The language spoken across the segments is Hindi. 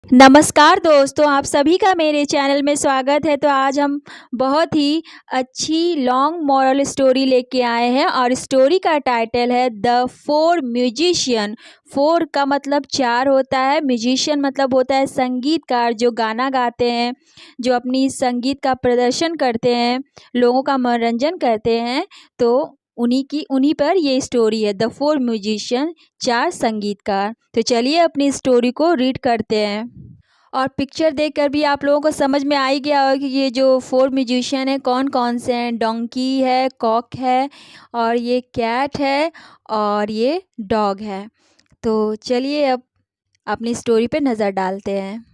नमस्कार दोस्तों, आप सभी का मेरे चैनल में स्वागत है। तो आज हम बहुत ही अच्छी लॉन्ग मोरल स्टोरी लेके आए हैं और स्टोरी का टाइटल है द फोर म्यूजिशियन। फोर का मतलब चार होता है, म्यूजिशियन मतलब होता है संगीतकार जो गाना गाते हैं, जो अपनी संगीत का प्रदर्शन करते हैं, लोगों का मनोरंजन करते हैं। तो उन्हीं पर ये स्टोरी है द फोर म्यूजिशियन, चार संगीतकार। तो चलिए अपनी स्टोरी को रीड करते हैं। और पिक्चर देखकर भी आप लोगों को समझ में आ ही गया होगा कि ये जो फोर म्यूजिशियन है कौन कौन से हैं। डोंकी है, कॉक है, और ये कैट है, और ये डॉग है। तो चलिए अब अपनी स्टोरी पे नज़र डालते हैं।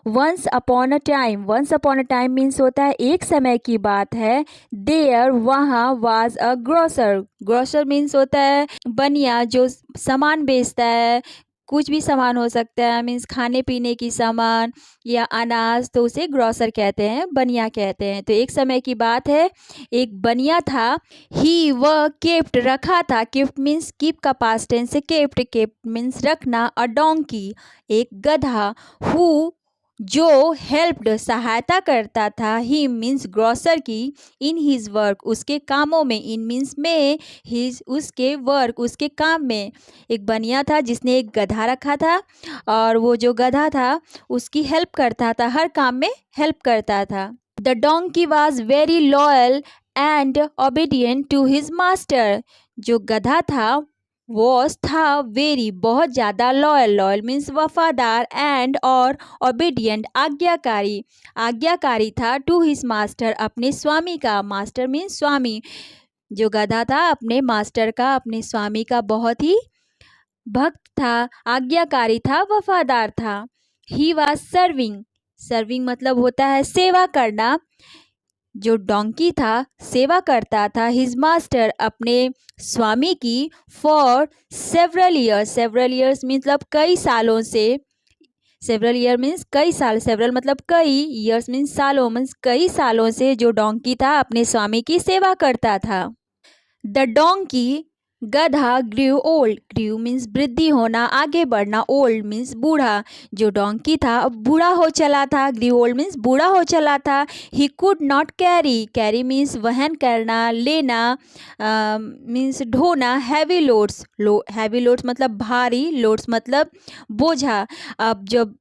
Once upon a time means होता है एक समय की बात है। देयर वहाँ was a grocer. Grocer means होता है बनिया जो सामान बेचता है। कुछ भी सामान हो सकता है, मीन्स खाने पीने की सामान या अनाज, तो उसे ग्रोसर कहते हैं, बनिया कहते हैं। तो एक समय की बात है, एक बनिया था। ही वह केप्ट रखा था। केप्ट मीन्स कीप का पास्ट टेंस है। केप्ट मीन्स रखना। अ डोंकी एक गधा। हु जो हेल्प्ड सहायता करता था। ही मीन्स ग्रोसर की। इन हिज वर्क उसके कामों में। इन मीन्स में। हिज उसके वर्क उसके काम में। एक बनिया था जिसने एक गधा रखा था, और वो जो गधा था उसकी हेल्प करता था, हर काम में हेल्प करता था। The donkey was very loyal and obedient to his master. जो गधा था वॉज था वेरी बहुत ज़्यादा लॉयल। लॉयल मीन्स वफादार, एंड और ओबीडियंट आज्ञाकारी था। टू हिज मास्टर अपने स्वामी का। मास्टर मीन्स स्वामी। जो गधा था अपने मास्टर का, अपने स्वामी का बहुत ही भक्त था, आज्ञाकारी था, वफादार था। He was serving. सर्विंग मतलब होता है सेवा करना। जो डोंकी था सेवा करता था हिज मास्टर अपने स्वामी की। For several years. Several years मतलब कई सालों से। सेवरल ईयर मीन्स कई साल। सेवरल मतलब कई, ईयर्स मीन्स सालों, मीन्स कई सालों से जो डोंकी था अपने स्वामी की सेवा करता था। द डोंकी गधा ग्रीव ओल्ड। ग्रीव मीन्स वृद्धि होना, आगे बढ़ना। ओल्ड मीन्स बूढ़ा। जो डोंकी था अब बूढ़ा हो चला था। ग्रीव ओल्ड मीन्स बूढ़ा हो चला था। He could not carry. Carry means वहन करना, लेना, मीन्स ढोना। Heavy loads. हैवी लोड्स मतलब भारी, लोड्स मतलब बोझा। अब जब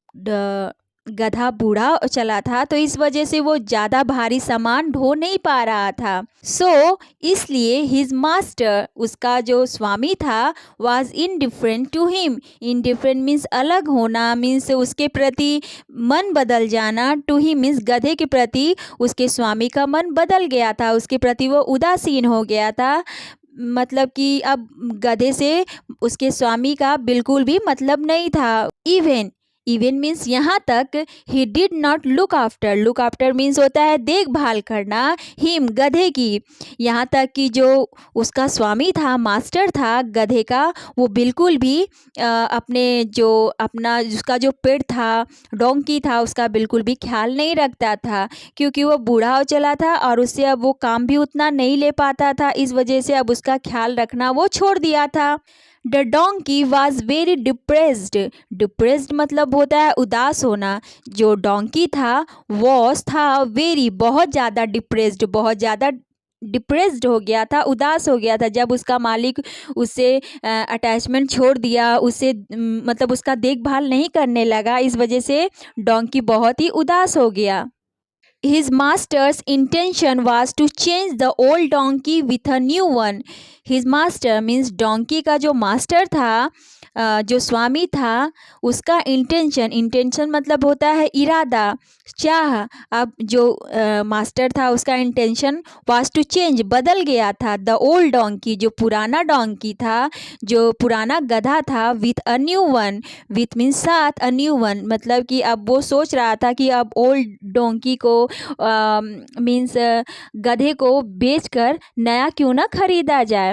गधा बूढ़ा चला था तो इस वजह से वो ज़्यादा भारी सामान ढो नहीं पा रहा था। इसलिए हिज मास्टर उसका जो स्वामी था was indifferent to him. Indifferent means अलग होना, मीन्स उसके प्रति मन बदल जाना। टू हिम मीन्स गधे के प्रति उसके स्वामी का मन बदल गया था, उसके प्रति वो उदासीन हो गया था। मतलब कि अब गधे से उसके स्वामी का बिल्कुल भी मतलब नहीं था। इवन मीन्स यहाँ तक। He did not look after means होता है देखभाल करना। हिम गधे की। यहाँ तक कि जो उसका स्वामी था, मास्टर था गधे का, वो बिल्कुल भी अपने जो अपना उसका जो पेट था, डोंकी था, उसका बिल्कुल भी ख्याल नहीं रखता था, क्योंकि वो बूढ़ा हो चला था और उससे अब वो काम भी उतना नहीं ले पाता था। इस वजह से अब उसका ख्याल रखना वो छोड़ दिया था। The donkey was very depressed. Depressed मतलब होता है उदास होना। जो डोंकी था वॉज था वेरी बहुत ज़्यादा डिप्रेस्ड, बहुत ज़्यादा डिप्रेस्ड हो गया था, उदास हो गया था जब उसका मालिक उससे अटैचमेंट छोड़ दिया, उससे मतलब उसका देखभाल नहीं करने लगा। इस वजह से डोंकी बहुत ही उदास हो गया। His master's intention was to change the old donkey with a new one. His master means donkey का जो मास्टर था, जो स्वामी था, उसका इंटेंशन मतलब होता है इरादा, चाह। अब जो मास्टर था उसका इंटेंशन वाज टू चेंज बदल गया था। द ओल्ड डोंकी जो पुराना डोंकी था, जो पुराना गधा था, with a new one. With means साथ, अ न्यू वन मतलब कि अब वो सोच रहा था कि अब ओल्ड डोंकी को मीन्स गधे को बेचकर नया क्यों ना खरीदा जाए।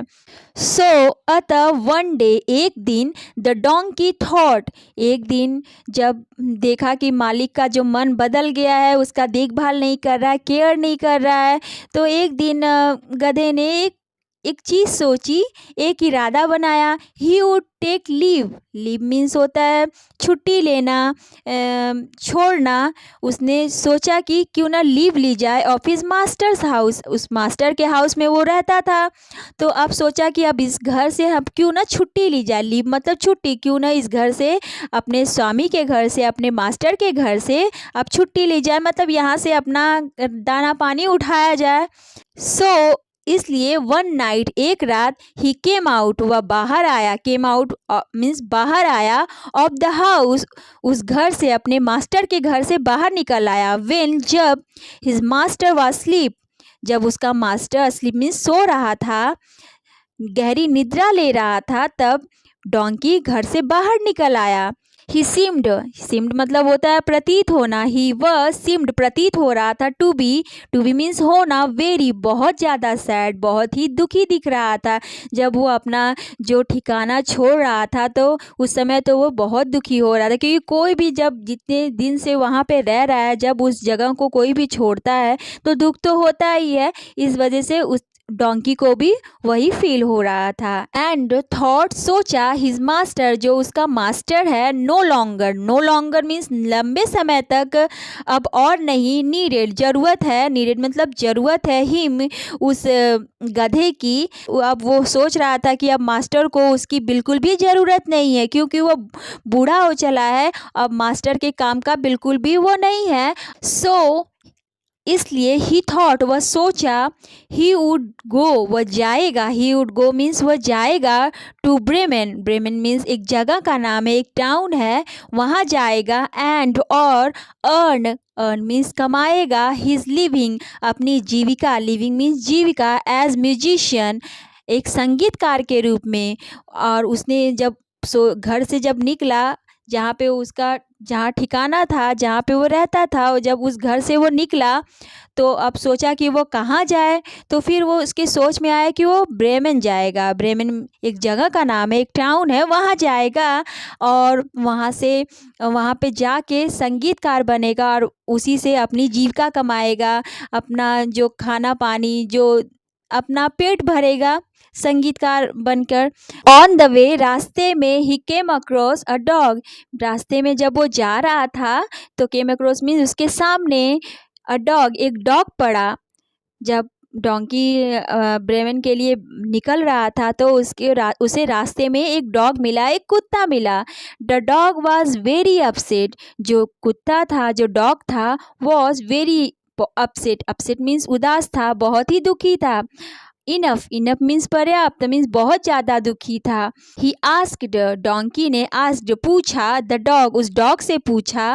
अतः वन डे एक दिन, द डोंकी थॉट एक दिन जब देखा कि मालिक का जो मन बदल गया है, उसका देखभाल नहीं कर रहा है, केयर नहीं कर रहा है, तो एक दिन गधे ने एक एक चीज़ सोची, एक इरादा बनाया। He would take leave. Leave means होता है छुट्टी लेना, छोड़ना। उसने सोचा कि क्यों ना लीव ली जाए ऑफ हिज मास्टर्स हाउस। उस मास्टर के हाउस में वो रहता था, तो अब सोचा कि अब इस घर से हम क्यों ना छुट्टी ली जाए। लीव मतलब छुट्टी, क्यों ना इस घर से, अपने स्वामी के घर से, अपने मास्टर के घर से अब छुट्टी ली जाए, मतलब यहाँ से अपना दाना पानी उठाया जाए। सो इसलिए वन नाइट, एक रात, ही केम आउट, वह बाहर आया। केम आउट मीन्स बाहर आया, ऑफ द हाउस, उस घर से, अपने मास्टर के घर से बाहर निकल आया। व्हेन, जब, हिज मास्टर वाज स्लीप, जब उसका मास्टर स्लीप मीन्स सो रहा था, गहरी निद्रा ले रहा था, तब डोंकी घर से बाहर निकल आया। ही सीम्ड मतलब होता है प्रतीत होना। ही वह सीम्ड प्रतीत हो रहा था, टू बी मीन्स होना, वेरी बहुत ज़्यादा सैड, बहुत ही दुखी दिख रहा था। जब वो अपना जो ठिकाना छोड़ रहा था तो उस समय तो वो बहुत दुखी हो रहा था, क्योंकि कोई भी जब जितने दिन से वहाँ पे रह रहा है, जब उस जगह को कोई भी छोड़ता है तो दुख तो होता ही है। इस वजह से उस डोंकी को भी वही फील हो रहा था। एंड थॉट सोचा, हिज मास्टर जो उसका मास्टर है, नो लॉन्गर मीन्स लंबे समय तक, अब और नहीं, नीडेड जरूरत है, नीडेड मतलब जरूरत है, हिम उस गधे की। अब वो सोच रहा था कि अब मास्टर को उसकी बिल्कुल भी ज़रूरत नहीं है, क्योंकि वो बूढ़ा हो चला है, अब मास्टर के काम का बिल्कुल भी वो नहीं है। सो इसलिए ही थॉट, वह सोचा, ही वुड गो, वह जाएगा, ही वुड गो मीन्स वह जाएगा, टू ब्रेमेन मीन्स एक जगह का नाम है, एक टाउन है, वहाँ जाएगा। एंड और अर्न मीन्स कमाएगा, हिज लिविंग अपनी जीविका, लिविंग मीन्स जीविका, एज म्यूजिशियन एक संगीतकार के रूप में। और उसने जब घर से जब निकला, जहाँ पे उसका जहाँ ठिकाना था, जहाँ पे वो रहता था, और जब उस घर से वो निकला तो अब सोचा कि वो कहाँ जाए। तो फिर वो उसके सोच में आया कि वो ब्रेमेन जाएगा। ब्रेमेन एक जगह का नाम है, एक टाउन है, वहाँ जाएगा और वहाँ पे जाके संगीतकार बनेगा और उसी से अपनी जीविका कमाएगा, अपना जो खाना पानी, जो अपना पेट भरेगा संगीतकार बनकर। ऑन द वे, रास्ते में, ही केम अक्रॉस अ डॉग, रास्ते में जब वो जा रहा था तो केम अक्रॉस मीन्स उसके सामने, अ डॉग एक डॉग पड़ा। जब डोंकी ब्रेमेन के लिए निकल रहा था तो उसे रास्ते में एक डॉग मिला, एक कुत्ता मिला। The dog was very upset, जो कुत्ता था, जो डॉग था, वाज वेरी अपसेट मीन्स उदास था, बहुत ही दुखी था। इनफ मीन्स पर्याप्त, मीन्स बहुत ज़्यादा दुखी था। ही आस्क्ड, डोंकी ने, आस्क्ड पूछा, द डॉग उस डॉग से पूछा,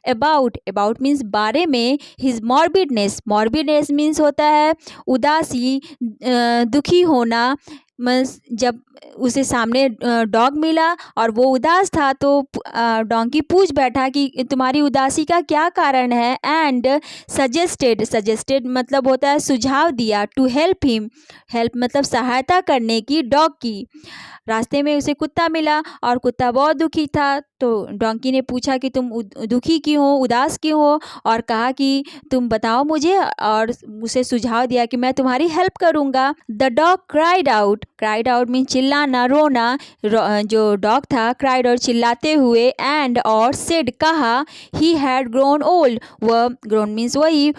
अबाउट मीन्स बारे में, हिज मॉर्बिडनेस मीन्स होता है उदासी, दुखी होना। मीन्स जब उसे सामने डॉग मिला और वो उदास था तो डोंकी पूछ बैठा कि तुम्हारी उदासी का क्या कारण है। एंड सजेस्टेड मतलब होता है सुझाव दिया, टू हेल्प हिम, हेल्प मतलब सहायता करने की, डॉग की। रास्ते में उसे कुत्ता मिला और कुत्ता बहुत दुखी था, तो डोंकी ने पूछा कि तुम दुखी क्यों हो, उदास क्यों हो, और कहा कि तुम बताओ मुझे, और उसे सुझाव दिया कि मैं तुम्हारी हेल्प करूँगा। The dog cried out mean चिल्लाना, रोना। जो डॉग था क्राइड और चिल्लाते हुए, एंड और सेड कहा, ही हैड ग्रोन ओल्ड, वह ग्रोन मीन्स वही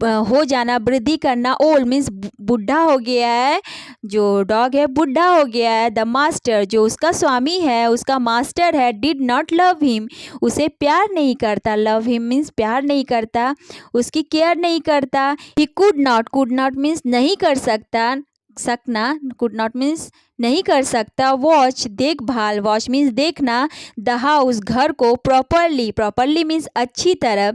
हो जाना, वृद्धि करना, ओल्ड मीन्स बुढ़ा हो गया है, जो डॉग है बुढ़ा हो गया है। द मास्टर जो उसका स्वामी है, उसका मास्टर है, डिड नॉट लव हिम, उसे प्यार नहीं करता, लव हिम मीन्स प्यार नहीं करता, उसकी केयर नहीं करता। ही कुड नॉट मीन्स नहीं कर सकना, कुड नॉट मीन्स नहीं कर सकता। वॉच देखभाल, वॉच मीन्स देखना, द हाउस घर को, प्रॉपरली मीन्स अच्छी तरह,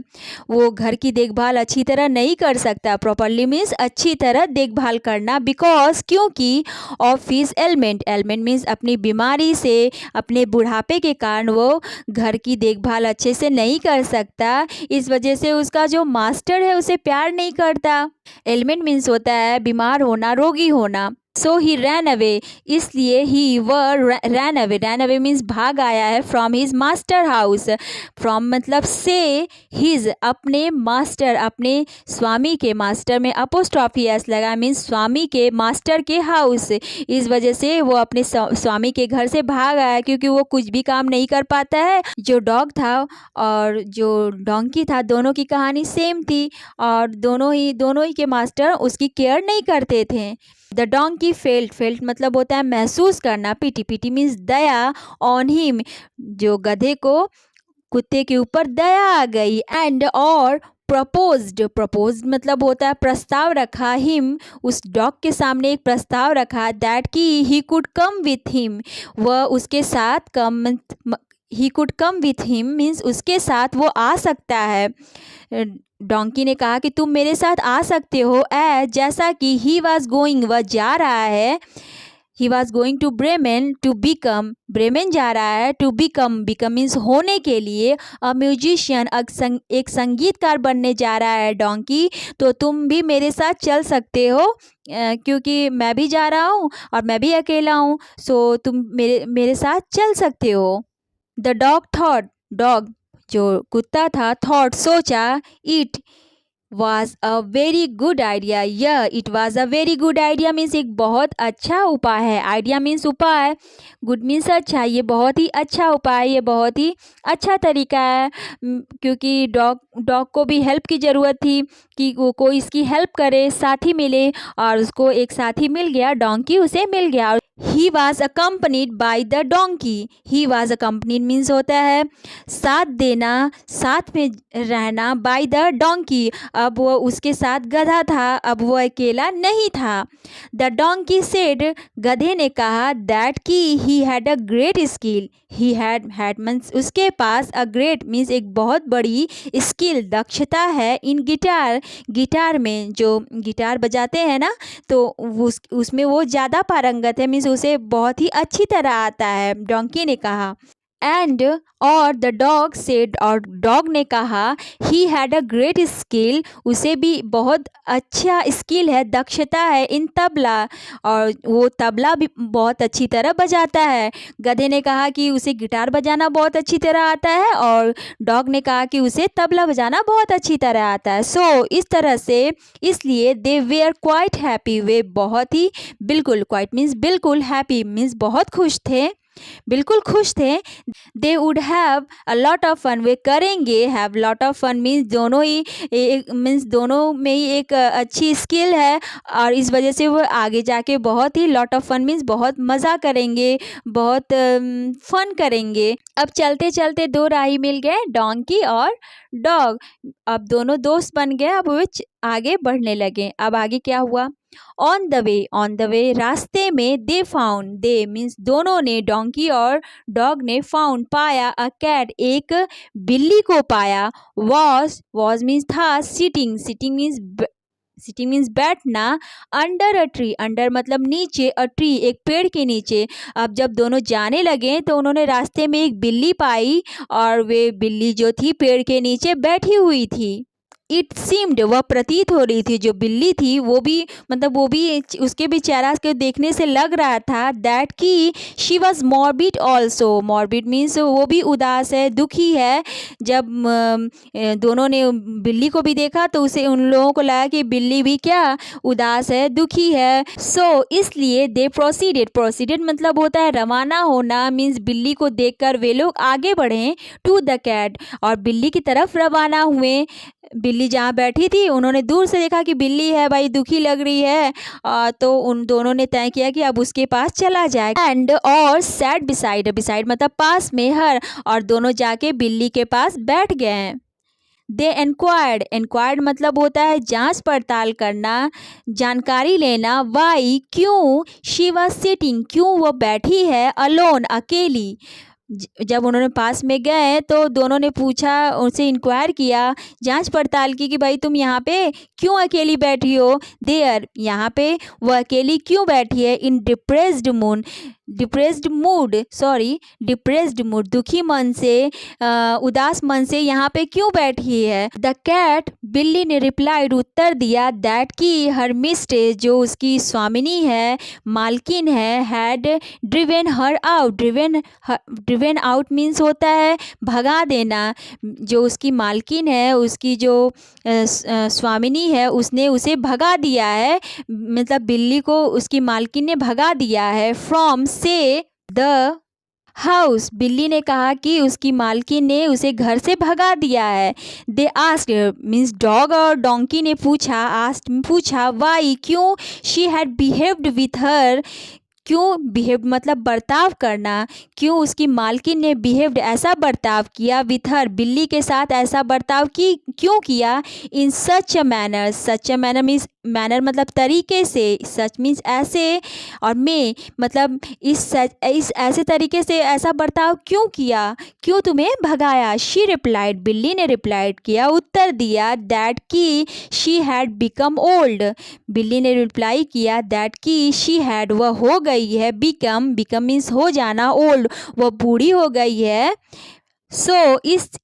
वो घर की देखभाल अच्छी तरह नहीं कर सकता, प्रॉपरली मीन्स अच्छी तरह देखभाल करना, बिकॉज क्योंकि ऑफ हिज एलमेंट मीन्स अपनी बीमारी से, अपने बुढ़ापे के कारण वो घर की देखभाल अच्छे से नहीं कर सकता, इस वजह से उसका जो मास्टर है उसे प्यार नहीं करता। एलिमेंट मीन्स होता है बीमार होना, रोगी होना। सो ही रैन अवे, इसलिए ही वह रैन अवे मीन्स भाग आया है from his master house. From मतलब से, हिज अपने मास्टर, अपने स्वामी के, मास्टर में अपोस्ट्रॉफी एस लगा मीन्स स्वामी के मास्टर के हाउस। इस वजह से वो अपने स्वामी के घर से भाग आया, क्योंकि वो कुछ भी काम नहीं कर पाता है। जो डॉग था और जो डोंकी था, दोनों की कहानी सेम थी और दोनों ही के मास्टर उसकी केयर नहीं करते थे। द डोंकी फेल्ट मतलब होता है महसूस करना, PT means Daya, on him, जो गधे को कुत्ते के ऊपर दया आ गई। एंड और प्रपोज्ड मतलब होता है प्रस्ताव रखा, हिम उस डॉग के सामने एक प्रस्ताव रखा, दैट कि he could come with him, वह उसके साथ he could come with him means उसके साथ वो आ सकता है। डोंकी ने कहा कि तुम मेरे साथ आ सकते हो, जैसा कि ही वॉज गोइंग, वह जा रहा है, he was going to Bremen to become, Bremen जा रहा है, टू बिकम मीन्स होने के लिए, अ म्यूजिशियन एक संगीतकार बनने जा रहा है डोंकी, तो तुम भी मेरे साथ चल सकते हो, क्योंकि मैं भी जा रहा हूँ और मैं भी अकेला हूँ, सो तुम मेरे साथ चल सकते हो। द डॉग थॉट, डॉग जो कुत्ता था, थॉट सोचा, it was a very good idea, यह it was a very good idea means एक बहुत अच्छा उपाय है, आइडिया मीन्स उपाय, गुड मीन्स अच्छा, ये बहुत ही अच्छा उपाय, ये बहुत ही अच्छा तरीका है। क्योंकि डॉग को भी हेल्प की ज़रूरत थी कि वो कोई इसकी हेल्प करे, साथी मिले, और उसको एक साथी मिल गया, डोंकी उसे मिल गया। He was accompanied by the donkey, he was accompanied means होता है साथ देना, साथ में रहना, बाई द डोंकी, अब वो उसके साथ गधा था, अब वो अकेला नहीं था। द डोंकी सेड, गधे ने कहा, दैट कि he had a great skill, he had means उसके पास, अ ग्रेट मीन्स एक बहुत बड़ी स्किल दक्षता है, इन गिटार, गिटार में जो गिटार बजाते हैं ना, तो उसमें वो ज़्यादा पारंगत है, मीन्स उसे बहुत ही अच्छी तरह आता है, डोंकी ने कहा। एंड और द डॉग सेड, और डॉग ने कहा, he had a great skill, उसे भी बहुत अच्छा स्किल है, दक्षता है, इन तबला, और वो तबला भी बहुत अच्छी तरह बजाता है। गधे ने कहा कि उसे गिटार बजाना बहुत अच्छी तरह आता है और डॉग ने कहा कि उसे तबला बजाना बहुत अच्छी तरह आता है। सो इस तरह से, इसलिए दे वेयर क्वाइट हैप्पी, वे बहुत ही, बिल्कुल, क्वाइट मीन्स बिल्कुल, हैप्पी मीन्स बहुत खुश थे, बिल्कुल खुश थे। They would have a lot of fun, वे करेंगे, have lot of fun means दोनों ही मीन्स दोनों में ही एक अच्छी स्किल है, और इस वजह से वो आगे जाके बहुत ही, लॉट ऑफ फन मीन्स बहुत मज़ा करेंगे, बहुत फन करेंगे। अब चलते चलते दो राही मिल गए, डोंकी और डॉग, अब दोनों दोस्त बन गए, अब वो आगे बढ़ने लगे। अब आगे क्या हुआ, ऑन द वे रास्ते में, दे फाउंड, दे मीन्स दोनों ने, डोंकी और डॉग ने, फाउंड पाया, अ कैट एक बिल्ली को पाया, वॉज मीन्स था, सिटिंग मीन्स बैठना, अंडर अ ट्री, अंडर मतलब नीचे, अ ट्री एक पेड़ के नीचे। अब जब दोनों जाने लगे तो उन्होंने रास्ते में एक बिल्ली पाई, और वे बिल्ली जो थी पेड़ के नीचे बैठी हुई थी। इट सीम्ड, वह प्रतीत हो रही थी, जो बिल्ली थी वो भी, मतलब वो भी, उसके भी चेहरा के देखने से लग रहा था, दैट कि she was morbid also, morbid means वो भी उदास है, दुखी है। जब दोनों ने बिल्ली को भी देखा तो उसे, उन लोगों को लगा कि बिल्ली भी क्या उदास है, दुखी है। सो इसलिए दे प्रोसीडेड मतलब होता है रवाना होना, मीन्स बिल्ली को देखकर वे लोग आगे बढ़े, टू द कैट, और बिल्ली की तरफ रवाना हुए। बिल्ली जहाँ बैठी थी, उन्होंने दूर से देखा कि बिल्ली है भाई, दुखी लग रही है, तो उन दोनों ने तय किया कि अब उसके पास चला जाए। एंड और सैट बिसाइड मतलब पास में, हर, और दोनों जाके बिल्ली के पास बैठ गए। दे इंक्वायर्ड मतलब होता है जांच पड़ताल करना, जानकारी लेना, वाई क्यों, शी वॉज सिटिंग क्यों वो बैठी है, अलोन अकेली, जब उन्होंने पास में गए तो दोनों ने पूछा, उनसे इंक्वायर किया, जांच पड़ताल की कि भाई तुम यहाँ पे क्यों अकेली बैठी हो। देयर, यहाँ पे वह अकेली क्यों बैठी है। इन डिप्रेस्ड मूड, दुखी मन से, उदास मन से यहाँ पे क्यों बैठी है। द कैट, बिल्ली ने रिप्लाइड, उत्तर दिया, दैट की हर मिस्ट्रेस, जो उसकी स्वामिनी है, मालकिन है, had driven her out. Driven out means होता है भगा देना। जो उसकी मालकिन है, उसकी जो स्वामिनी है, उसने उसे भगा दिया है, मतलब बिल्ली को उसकी मालकिन ने भगा दिया है। फ्रॉम से द हाउस, बिल्ली ने कहा कि उसकी मालकिन ने उसे घर से भगा दिया है। दे आस्क्ड मीन्स डॉग और डोंकी ने पूछा वाई, क्यों, she had behaved with her, क्यों बिहेव मतलब बर्ताव करना, क्यों उसकी मालकिन ने बिहेव्ड ऐसा बर्ताव किया, विथ हर बिल्ली के साथ ऐसा बर्ताव क्यों किया। इन सच अ मैनर मीन्स मैनर मतलब तरीके से, सच मीन्स ऐसे, और में मतलब इस ऐसे तरीके से ऐसा बर्ताव क्यों किया, क्यों तुम्हें भगाया। शी रिप्लाइड, बिल्ली ने रिप्लाइड किया, उत्तर दिया, दैट की शी हैड बिकम ओल्ड, बिल्ली ने रिप्लाई किया, दैट की शी हैड वह हो गई है, बिकम मीन्स हो जाना, ओल्ड वह बूढ़ी हो गई है। सो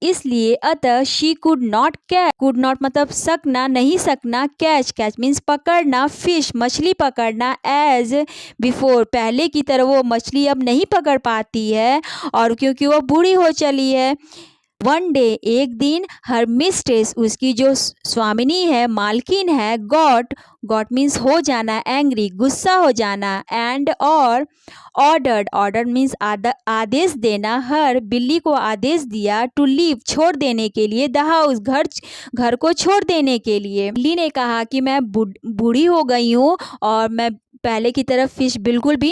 इसलिए अतः शी कुड नॉट मतलब सकना, नहीं सकना, कैच मीन्स पकड़ना, फिश मछली पकड़ना, एज बिफोर पहले की तरह वो मछली अब नहीं पकड़ पाती है, और क्योंकि वो बूढ़ी हो चली है। वन डे, एक दिन, हर मिस्ट्रेस, उसकी जो स्वामिनी है, मालकिन है, गॉट मीन्स हो जाना, एंग्री गुस्सा हो जाना, एंड और ऑर्डर मीन्स आदेश देना, हर बिल्ली को आदेश दिया, टू लीव छोड़ देने के लिए, द हाउस घर को छोड़ देने के लिए। बिल्ली ने कहा कि मैं बूढ़ी हो गई हूँ और मैं पहले की तरफ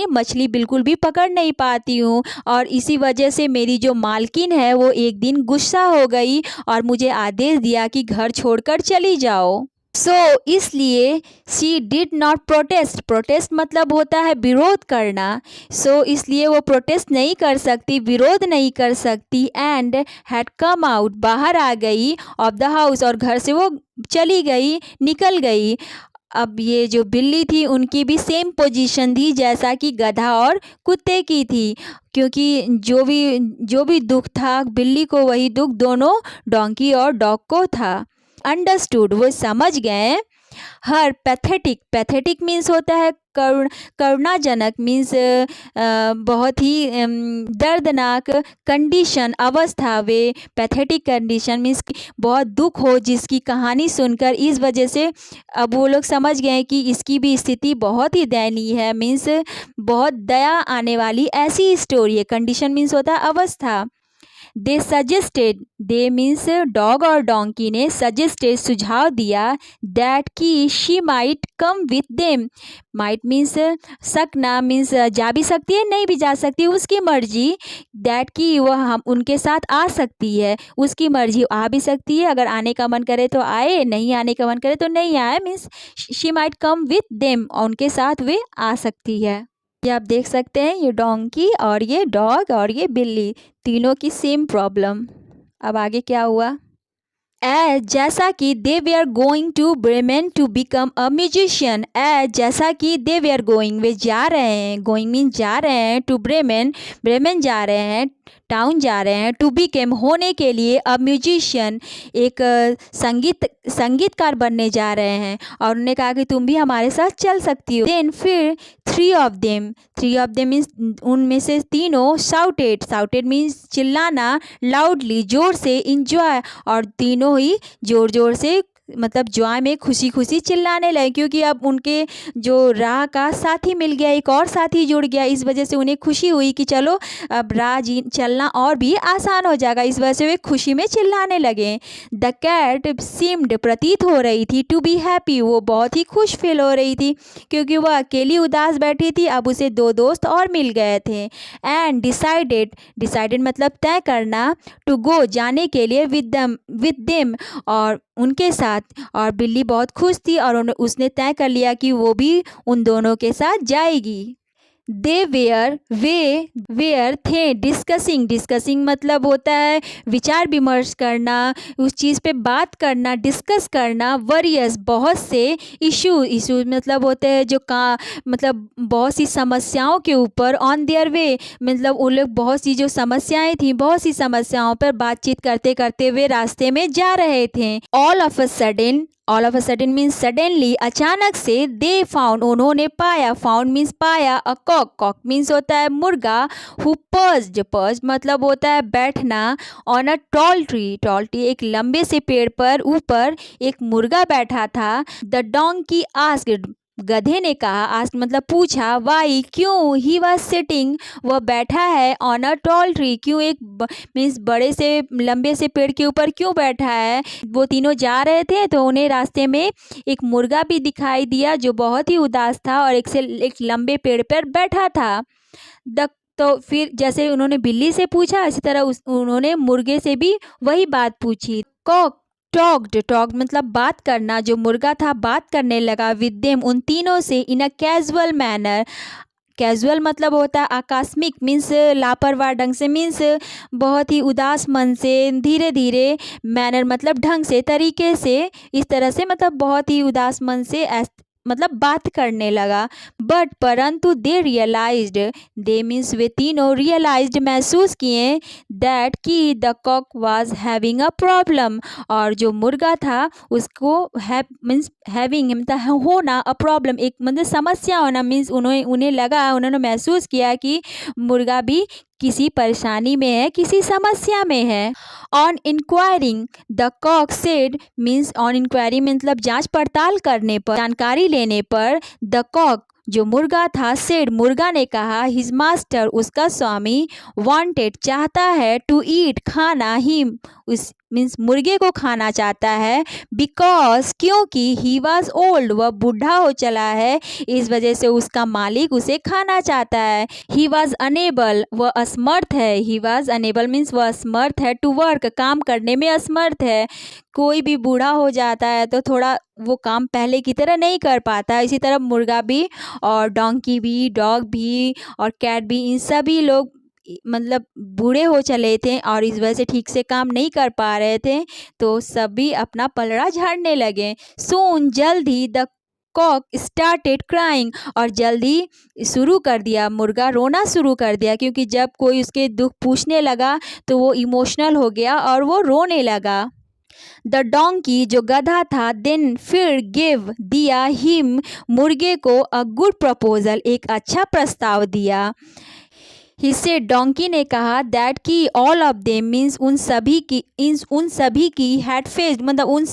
मछली बिल्कुल भी पकड़ नहीं पाती हूँ, और इसी वजह से मेरी जो मालकिन है वो एक दिन गुस्सा हो गई और मुझे आदेश दिया कि घर छोड़कर चली जाओ। सो इसलिए शी डिड नॉट प्रोटेस्ट मतलब होता है विरोध करना। सो इसलिए वो प्रोटेस्ट नहीं कर सकती, विरोध नहीं कर सकती, एंड हैड कम आउट बाहर आ गई, ऑफ द हाउस और घर से वो चली गई, निकल गई। अब ये जो बिल्ली थी उनकी भी सेम पोजीशन थी जैसा कि गधा और कुत्ते की थी, क्योंकि जो भी दुख था बिल्ली को वही दुख दोनों डोंकी और डॉग को था। अंडरस्टूड वो समझ गए। हर पैथेटिक मीन्स होता है करुणाजनक, मीन्स बहुत ही दर्दनाक, कंडीशन अवस्था, वे पैथेटिक कंडीशन मीन्स बहुत दुख हो जिसकी कहानी सुनकर इस वजह से अब वो लोग समझ गए कि इसकी भी स्थिति बहुत ही दयनीय है, मीन्स बहुत दया आने वाली ऐसी स्टोरी है। कंडीशन मीन्स होता है अवस्था। दे मीन्स डॉग और डोंकी ने सजेस्टेड सुझाव दिया, दैट की she might come with them. Might means सकना, मीन्स जा भी सकती है नहीं भी जा सकती, उसकी मर्जी। दैट की वह हम उनके साथ आ सकती है, उसकी मर्जी, आ भी सकती है, अगर आने का मन करे तो आए, नहीं आने का मन करे तो नहीं आए, means she might come with them, और उनके साथ वे आ सकती है। ये आप देख सकते हैं, ये डोंकी और ये डॉग और ये बिल्ली तीनों की सेम प्रॉब्लम। अब आगे क्या हुआ। जैसा कि they were going to Bremen to become a musician, जैसा कि दे वे आर गोइंग वे जा रहे हैं, गोइंग मीन जा रहे हैं, टू ब्रेमेन जा रहे हैं, टाउन जा रहे हैं, टू बिकेम होने के लिए, अ म्यूजिशियन एक संगीतकार बनने जा रहे हैं, और उन्होंने कहा कि तुम भी हमारे साथ चल सकती हो। देन फिर थ्री ऑफ देम मीन्स उनमें से तीनों, शाउटेड मीन्स चिल्लाना, लाउडली जोर से, इंजॉय और तीनों ही जोर जोर से मतलब जॉय में खुशी खुशी चिल्लाने लगे, क्योंकि अब उनके जो राह का साथी मिल गया, एक और साथी जुड़ गया, इस वजह से उन्हें खुशी हुई कि चलो अब राह चलना और भी आसान हो जाएगा, इस वजह से वे खुशी में चिल्लाने लगे। द कैट सीम्ड प्रतीत हो रही थी, टू बी हैप्पी वो बहुत ही खुश फील हो रही थी, क्योंकि वह अकेली उदास बैठी थी, अब उसे दो दोस्त और मिल गए थे। एंड डिसाइडेड मतलब तय करना, टू गो जाने के लिए, विद देम और उनके साथ, और बिल्ली बहुत खुश थी और उसने तय कर लिया कि वो भी उन दोनों के साथ जाएगी। दे वेयर थे डिस्कसिंग मतलब होता है विचार विमर्श करना, उस चीज़ पे बात करना, डिस्कस करना। वरियस बहुत से, इशू मतलब होते हैं जो का मतलब बहुत सी समस्याओं के ऊपर। ऑन देयर वे मतलब उन लोग बहुत सी जो समस्याएं थी, बहुत सी समस्याओं पर बातचीत करते करते वे रास्ते में जा रहे थे। All of a sudden means suddenly, अचानक से। दे फाउंड उन्होंने पाया, फाउंड मीन्स पाया। अ कॉक मीन्स होता है मुर्गा। हु पर्ज्ड मतलब होता है बैठना। ऑन अ टॉल ट्री एक लंबे से पेड़ पर ऊपर एक मुर्गा बैठा था। द डोंकी आस्क्ड गधे ने कहा, आस्क्ड मतलब पूछा। वाई क्यों? ही वॉज सिटिंग वह बैठा है। ऑन अ टॉल ट्री क्यों एक मीन्स बड़े से लंबे से पेड़ के ऊपर क्यों बैठा है। वो तीनों जा रहे थे तो उन्हें रास्ते में एक मुर्गा भी दिखाई दिया जो बहुत ही उदास था और एक लंबे पेड़ पर बैठा था। द तो फिर जैसे उन्होंने बिल्ली से पूछा, इसी तरह उन्होंने मुर्गे से भी वही बात पूछी। कॉक टॉक मतलब बात करना। जो मुर्गा था बात करने लगा विद देम उन तीनों से इन अ कैजुअल मैनर। कैजुअल मतलब होता है आकस्मिक, मीन्स लापरवाह ढंग से, मीन्स बहुत ही उदास मन से, धीरे धीरे। मैनर मतलब ढंग से, तरीके से, इस तरह से मतलब बहुत ही उदास मन से मतलब बात करने लगा। बट परंतु दे मीन्स वे तीनों रियलाइज्ड महसूस किए दैट कि the cock was having a problem, और जो मुर्गा था उसको मीन्स हैविंग मतलब होना, अ प्रॉब्लम एक मतलब समस्या होना। मीन्स उन्होंने महसूस किया कि मुर्गा भी किसी परेशानी में है, किसी समस्या में है। On inquiring the cock said means on inquiry मतलब जांच पड़ताल करने पर, जानकारी लेने पर। द कॉक जो मुर्गा था सेड मुर्गा ने कहा, हिज मास्टर उसका स्वामी, वांटेड चाहता है, टू ईट खाना, हिम उस मीन्स मुर्गे को खाना चाहता है। बिकॉज क्योंकि ही वॉज ओल्ड वह बूढ़ा हो चला है, इस वजह से उसका मालिक उसे खाना चाहता है। ही वॉज अनेबल वह असमर्थ है, ही वॉज अनेबल मीन्स वह असमर्थ है, टू वर्क काम करने में असमर्थ है। कोई भी बूढ़ा हो जाता है तो थोड़ा वो काम पहले की तरह नहीं कर पाता। इसी तरह मुर्गा भी और डोंकी भी, डॉग भी और कैट भी, इन सभी लोग मतलब बूढ़े हो चले थे और इस वजह से ठीक से काम नहीं कर पा रहे थे, तो सभी अपना पलड़ा झाड़ने लगे। सून जल्द ही द कॉक स्टार्टेड क्राइंग और जल्दी शुरू कर दिया, मुर्गा रोना शुरू कर दिया, क्योंकि जब कोई उसके दुख पूछने लगा तो वो इमोशनल हो गया और वो रोने लगा। द डोंकी जो गधा था देन फिर गिव दिया हिम मुर्गे को अ गुड प्रपोजल एक अच्छा प्रस्ताव दिया। हिस्से डोंकी ने कहा दैट कि ऑल ऑफ देम मीन्स उन सभी की हैड फेस्ड मतलब उन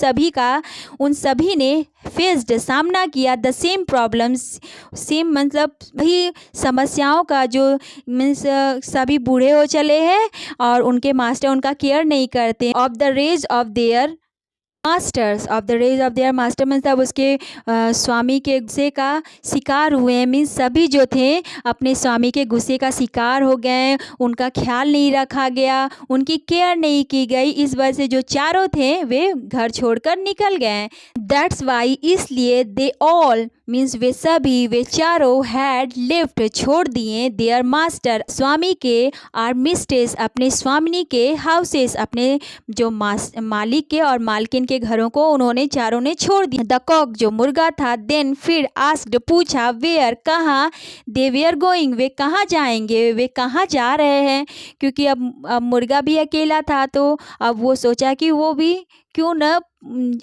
सभी ने फेस्ड सामना किया द सेम प्रॉब्लम्स, सेम मतलब वही समस्याओं का, जो मीन्स सभी बूढ़े हो चले हैं और उनके मास्टर उनका केयर नहीं करते। Of the rage of their master मतलब उसके स्वामी के गुस्से का शिकार हुए। मीन्स सभी जो थे अपने स्वामी के गुस्से का शिकार हो गए, उनका ख्याल नहीं रखा गया, उनकी केयर नहीं की गई, इस वजह से जो चारों थे वे घर छोड़कर निकल गए। दैट्स वाई इसलिए दे ऑल मीन्स वे चारों हैड लिफ्ट छोड़ दिए देयर मास्टर स्वामी के, आर मिस्ट्रेस अपने स्वामिनी के, हाउसेस अपने जो मालिक के और मालकिन के घरों को उन्होंने चारों ने छोड़ दिया। द कॉक जो मुर्गा था देन फिर आस्क्ड पूछा वेयर कहाँ, दे वेयर गोइंग वे कहाँ जाएंगे, वे कहाँ जा रहे हैं। क्योंकि अब मुर्गा भी अकेला था तो अब वो सोचा कि वो भी क्यों न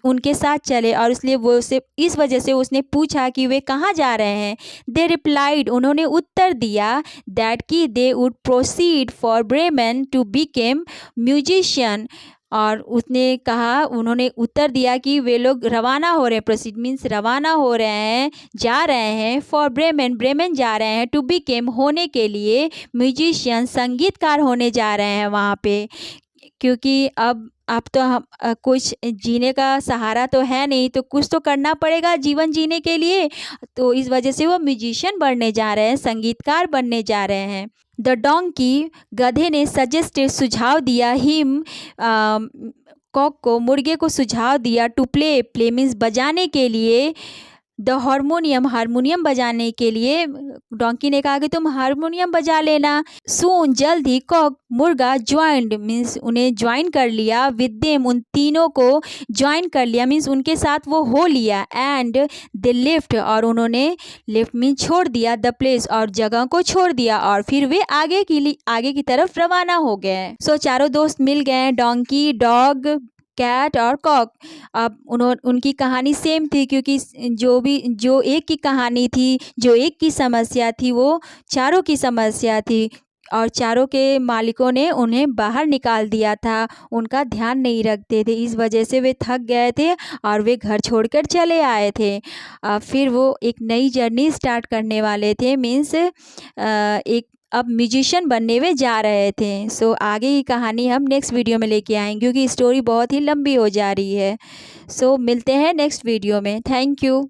उनके साथ चले, और इसलिए वो उसे इस वजह से उसने पूछा कि वे कहाँ जा रहे हैं। दे रिप्लाइड उन्होंने उत्तर दिया दैट कि they would proceed for Bremen to became musician, और उसने कहा उन्होंने उत्तर दिया कि वे लोग रवाना हो रहे हैं, प्रोसीड मीन्स रवाना हो रहे हैं, जा रहे हैं, फॉर ब्रेमेन जा रहे हैं, टू बिकेम होने के लिए, म्यूजिशियन संगीतकार होने जा रहे हैं वहाँ पे। क्योंकि अब तो हम कुछ जीने का सहारा तो है नहीं, तो कुछ तो करना पड़ेगा जीवन जीने के लिए, तो इस वजह से वो म्यूजिशियन बनने जा रहे हैं, संगीतकार बनने जा रहे हैं। द डोंकी गधे ने सजेस्टेड सुझाव दिया हिम कॉक को मुर्गे को सुझाव दिया टू प्ले मीन्स बजाने के लिए, द हारमोनियम, हारमोनियम बजाने के लिए डोंकी ने कहा कि तुम हारमोनियम बजा लेना। सून, जल्द ही, कॉक, मुर्गा, ज्वाइंड मीन्स उन्हें ज्वाइन कर लिया, विद देम उन तीनों को ज्वाइन कर लिया मीन्स उनके साथ वो हो लिया, एंड दे लिफ्ट और उन्होंने लिफ्ट मीन छोड़ दिया, द प्लेस और जगह को छोड़ दिया, और फिर वे आगे की तरफ रवाना हो गए। सो चारों दोस्त मिल गए, डोंकी, डॉग, कैट और कॉक। अब उनकी कहानी सेम थी, क्योंकि जो एक की कहानी थी, जो एक की समस्या थी, वो चारों की समस्या थी, और चारों के मालिकों ने उन्हें बाहर निकाल दिया था, उनका ध्यान नहीं रखते थे, इस वजह से वे थक गए थे और वे घर छोड़कर चले आए थे। फिर वो एक नई जर्नी स्टार्ट करने वाले थे, मीन्स एक अब म्यूजिशियन बनने में जा रहे थे। सो आगे की कहानी हम नेक्स्ट वीडियो में लेके आएंगे, क्योंकि स्टोरी बहुत ही लंबी हो जा रही है। सो मिलते हैं नेक्स्ट वीडियो में। Thank you.